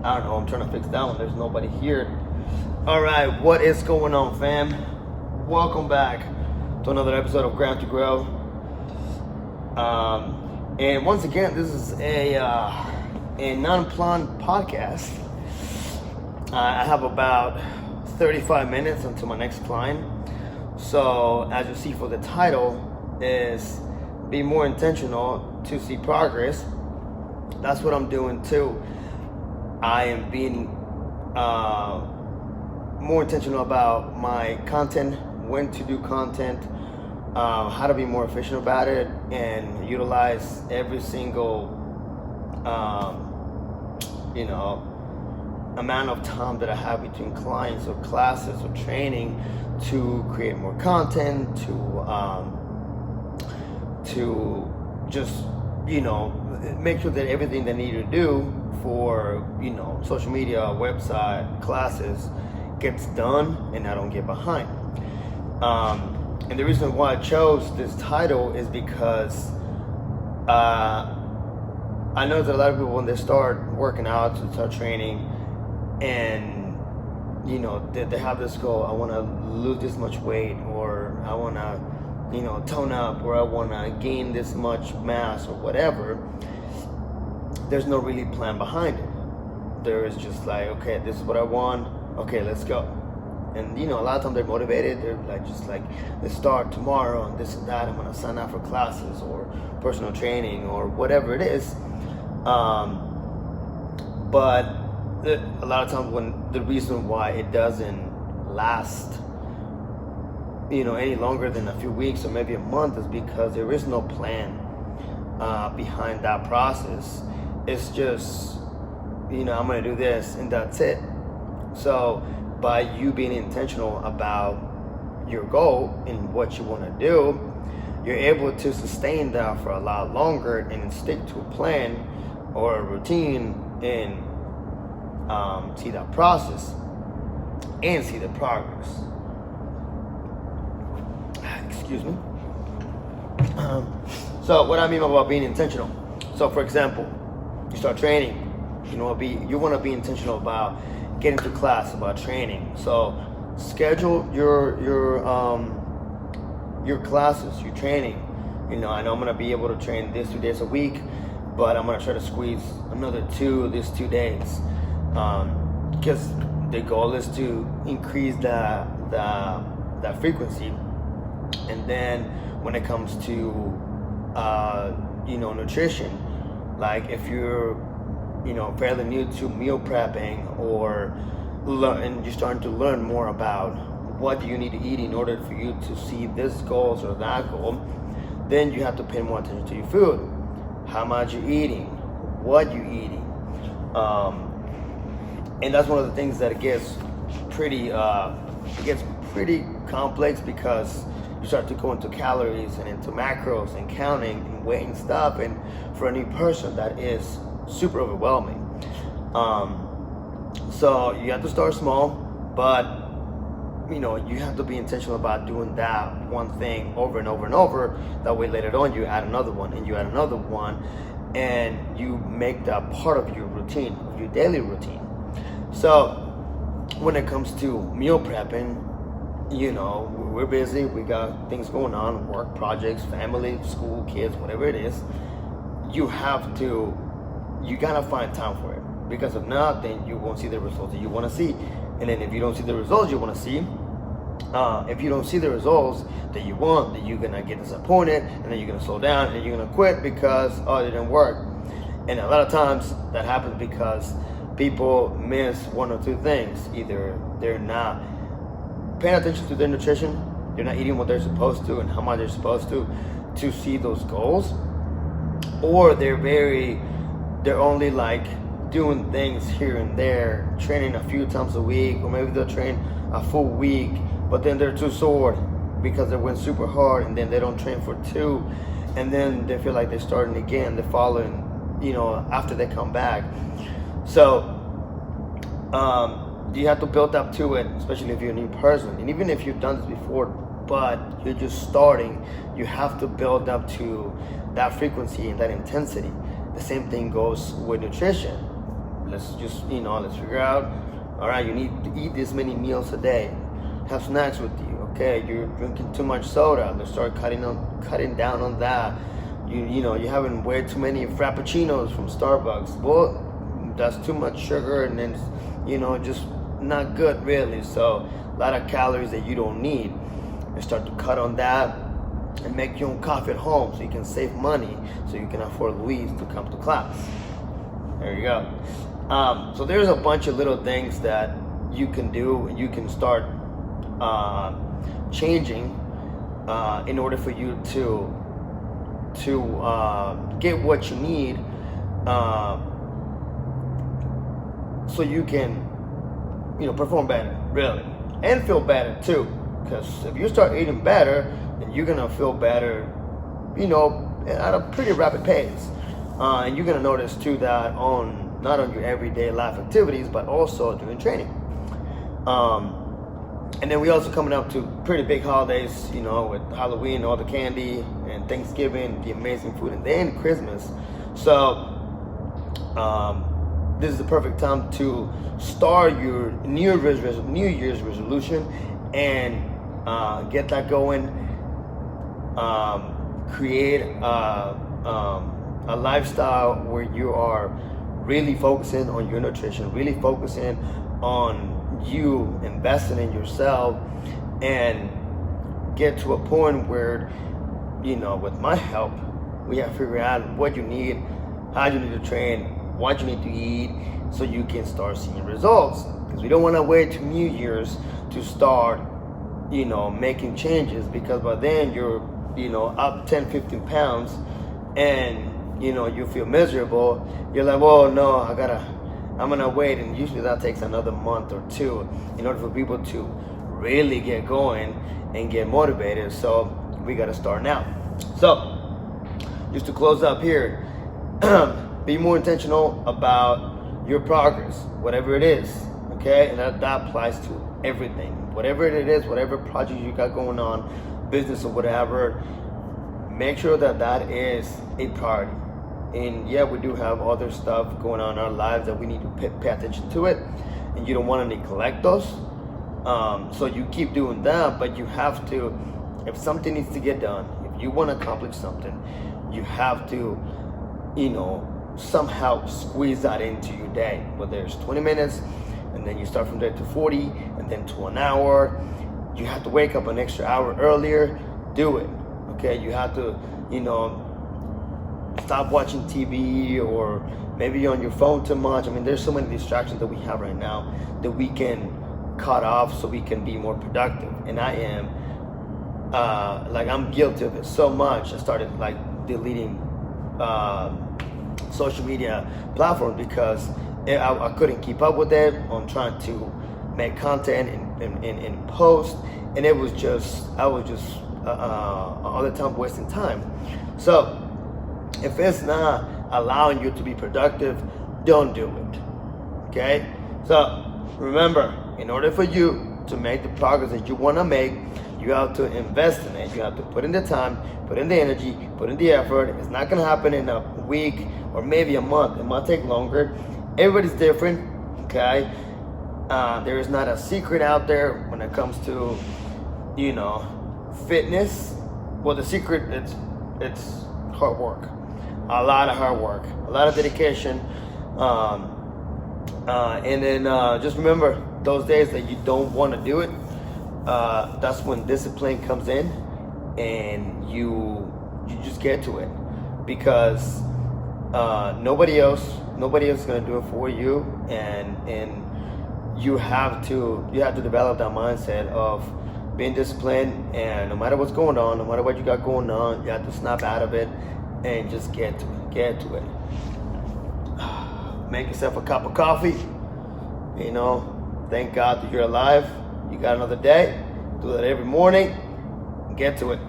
I don't know, I'm trying to fix that one. There's nobody here. All right, what is going on, fam? Welcome back to another episode of Ground to Grow. And once again, this is a non-planned podcast. I have about 35 minutes until my next client. So as you see for the title is be more intentional to see progress. That's what I'm doing too. I am being more intentional about my content, when to do content, how to be more efficient about it, and utilize every single amount of time that I have between clients or classes or training to create more content, to just make sure that everything they need to do for social media, website, classes gets done and I don't get behind. And the reason why I chose this title is because I know that a lot of people, when they start working out, to start training, and they have this goal: I want to lose this much weight, or I want to tone up, or I want to gain this much mass, or whatever. There's no really plan behind it. There is just like, okay, this is what I want, okay, let's go. And a lot of times they're motivated. They're like, let's start tomorrow and this and that. I'm gonna sign up for classes or personal training or whatever it is. But a lot of times, when the reason why it doesn't last any longer than a few weeks or maybe a month is because there is no plan behind that process. It's just I'm gonna do this and that's it. So by you being intentional about your goal and what you want to do, you're able to sustain that for a lot longer and stick to a plan or a routine and see that process and see the progress. Excuse me. So what I mean about being intentional. So for example, you start training. You want to be intentional about getting to class, about training. So schedule your classes, your training. I know I'm gonna be able to train this 2 days a week, but I'm gonna try to squeeze another these 2 days, because the goal is to increase that frequency. And then when it comes to nutrition, like if you're fairly new to meal prepping, or and you're starting to learn more about what do you need to eat in order for you to see this goals or that goal, then you have to pay more attention to your food. How much you're eating, what you're eating, and that's one of the things that it gets pretty complex, because you start to go into calories and into macros and counting and weighing stuff, and for a new person that is super overwhelming. So you have to start small, but you have to be intentional about doing that one thing over and over and over. That way later on you add another one and you add another one, and you make that part of your routine, your daily routine. So when it comes to meal prepping, we're busy, we got things going on, work, projects, family, school, kids, whatever it is. You gotta find time for it, because if not, then you won't see the results that you want to see. And then if you don't see the results you want to see, if you don't see the results that you want, then you're gonna get disappointed, and then you're gonna slow down and you're gonna quit because it didn't work. And a lot of times that happens because people miss one or two things. Either they're not paying attention to their nutrition, they're not eating what they're supposed to and how much they're supposed to see those goals, or they're only like doing things here and there, training a few times a week, or maybe they'll train a full week, but then they're too sore because they went super hard, and then they don't train for 2, and then they feel like they're starting again the following, after they come back. So you have to build up to it, especially if you're a new person. And even if you've done this before, but you're just starting, you have to build up to that frequency and that intensity. The same thing goes with nutrition. let's just, let's figure out, all right, you need to eat this many meals a day. Have snacks with you. Okay, you're drinking too much soda. Let's start cutting down on that. You're having way too many frappuccinos from Starbucks. Well, that's too much sugar, and then just not good really. So a lot of calories that you don't need. And start to cut on that, and make your own coffee at home so you can save money, so you can afford Louise to come to class. There you go. So there's a bunch of little things that you can do, and you can start changing in order for you to get what you need, so you can perform better, really, and feel better too. Because if you start eating better, then you're gonna feel better, at a pretty rapid pace, and you're gonna notice too that not on your everyday life activities, but also during training. And then we also coming up to pretty big holidays, with Halloween, all the candy, and Thanksgiving, the amazing food, and then Christmas. So this is the perfect time to start your New Year's resolution and get that going. Create a lifestyle where you are really focusing on your nutrition, really focusing on you, investing in yourself, and get to a point where, with my help, we have to figure out what you need, how you need to train, what you need to eat, so you can start seeing results. Because we don't want to wait to New Year's to start, making changes, because by then you're, up 10-15 pounds, and you feel miserable. You're like, well, no, I'm gonna wait, and usually that takes another month or two in order for people to really get going and get motivated. So we gotta start now. So just to close up here, be more intentional about your progress, whatever it is, okay? And that applies to everything, whatever it is, whatever project you got going on, business or whatever. Make sure that is a priority. And yeah, we do have other stuff going on in our lives that we need to pay attention to it, and you don't want to neglect those. So you keep doing that, but you have to, if something needs to get done, if you want to accomplish something, you have to, somehow squeeze that into your day. Whether it's 20 minutes, and then you start from there to 40, and then to an hour. You have to wake up an extra hour earlier. Do it. Okay, you have to, stop watching TV, or maybe you're on your phone too much. I mean, there's so many distractions that we have right now that we can cut off so we can be more productive. And I am, I'm guilty of it so much. I started deleting social media platforms because I couldn't keep up with it on trying to make content and post, and I was just all the time wasting time. So if it's not allowing you to be productive, don't do it. Okay? So remember, in order for you to make the progress that you want to make, you have to invest in it. You have to put in the time, put in the energy, put in the effort. It's not going to happen in a week or maybe a month. It might take longer. Everybody's different. Okay? There is not a secret out there when it comes to, fitness. Well, the secret, it's hard work. A lot of hard work, a lot of dedication, and then just remember those days that you don't want to do it. That's when discipline comes in, and you just get to it, because nobody else is gonna do it for you, and you have to develop that mindset of being disciplined, and no matter what's going on, no matter what you got going on, you have to snap out of it and just get to it. Make yourself a cup of coffee. Thank God that you're alive. You got another day. Do that every morning. Get to it.